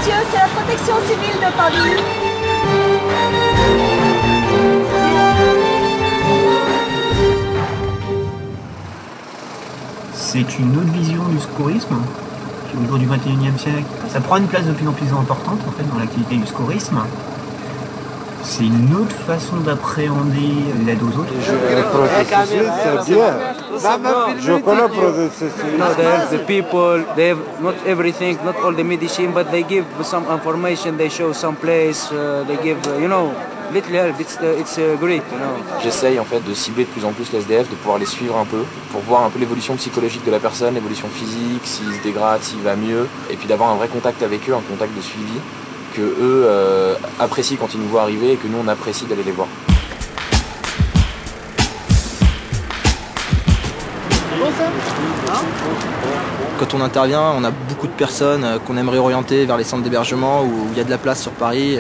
monsieur, c'est la protection civile de Paris. C'est une autre vision du secourisme qui, au niveau du 21e siècle, ça prend une place de plus en plus importante en fait, dans l'activité du secourisme. C'est une autre façon d'appréhender l'aide aux autres. Protection civile, c'est bien. Je connais protection civile. They help the people. They have not everything, not all the medicine, but they give some information. They show some place. They give, little help. It's great, J'essaye en fait de cibler de plus en plus les SDF, de pouvoir les suivre un peu, pour voir un peu l'évolution psychologique de la personne, l'évolution physique, s'il se dégrade, s'il va mieux, et puis d'avoir un vrai contact avec eux, un contact de suivi, que eux apprécient quand ils nous voient arriver et que nous on apprécie d'aller les voir. Quand on intervient, on a beaucoup de personnes qu'on aimerait orienter vers les centres d'hébergement où il y a de la place sur Paris.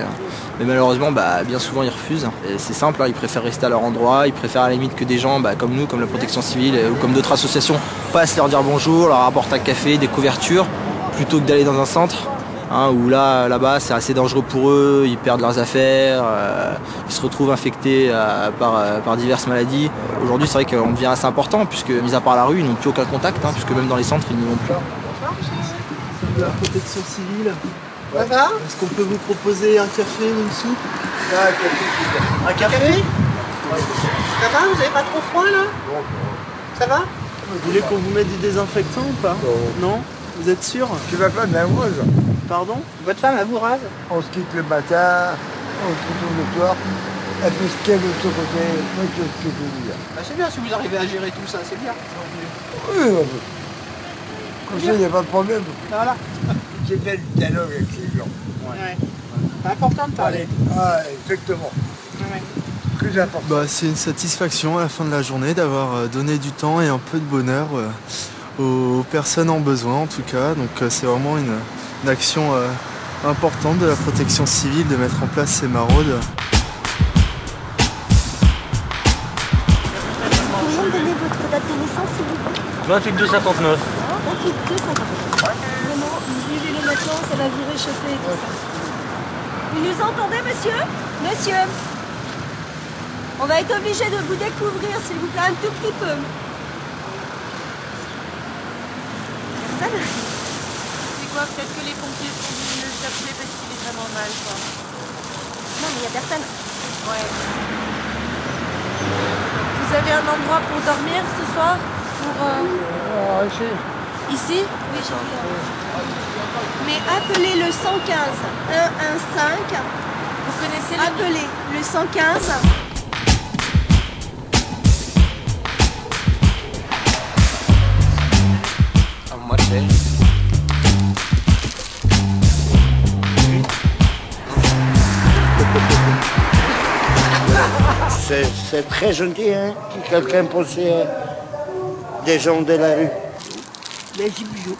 Mais malheureusement, bien souvent, ils refusent. Et c'est simple, ils préfèrent rester à leur endroit. Ils préfèrent à la limite que des gens comme nous, comme la protection civile ou comme d'autres associations, passent leur dire bonjour, leur apportent un café, des couvertures, plutôt que d'aller dans un centre. Où là-bas c'est assez dangereux pour eux, ils perdent leurs affaires, ils se retrouvent infectés par diverses maladies. Aujourd'hui c'est vrai qu'on devient assez important puisque, mis à part la rue, ils n'ont plus aucun contact, puisque même dans les centres ils n'y vont plus. De la protection civile. Ça va? Est-ce qu'on peut vous proposer un café ou une soupe? Un café? Ça va? Vous avez pas trop froid là? Ça va? Vous voulez qu'on vous mette du désinfectant ou pas? Non? Vous êtes sûr? Tu vas pas bien rose. Pardon? Votre femme, elle vous rase? On se quitte le matin, on se retrouve le soir, et puis ce qu'il y a de l'autre côté, moi je sais ce que je veux dire. C'est bien si vous arrivez à gérer tout ça, c'est bien. Oui, comme ça il n'y a pas de problème. Voilà. J'ai fait le dialogue avec les gens. Ouais. C'est important de parler. Ah, exactement. Ouais. Plus important. C'est une satisfaction à la fin de la journée d'avoir donné du temps et un peu de bonheur aux personnes en besoin en tout cas. Donc c'est vraiment une action importante de la protection civile de mettre en place ces maraudes. Pouvez-vous me donner votre date de naissance, s'il vous plaît? 28-2-59. 28-2-59. Vraiment, vivez-le maintenant, ça va vous réchauffer et tout ça. Vous nous entendez, monsieur? Monsieur, on va être obligé de vous découvrir, s'il vous plaît, un tout petit peu. Personne? C'est quoi? Peut-être que les pompiers sont venus le chercher parce qu'il est vraiment mal, quoi. Non, mais il n'y a personne. Ouais. Vous avez un endroit pour dormir ce soir? Ici? Oui, j'ai vu. Mais appelez le 115, 115. Vous connaissez le... Appelez le 115. C'est très gentil, que quelqu'un pense des gens de la rue. Merci bisous.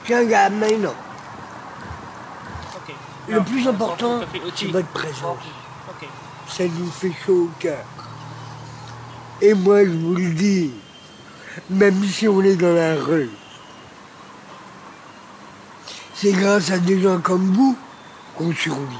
C'est un gars maintenant. Ok. Le plus important, c'est votre présence. Ok. Ça nous fait chaud au cœur. Et moi, je vous le dis, même si on est dans la rue, c'est grâce à des gens comme vous qu'on survit.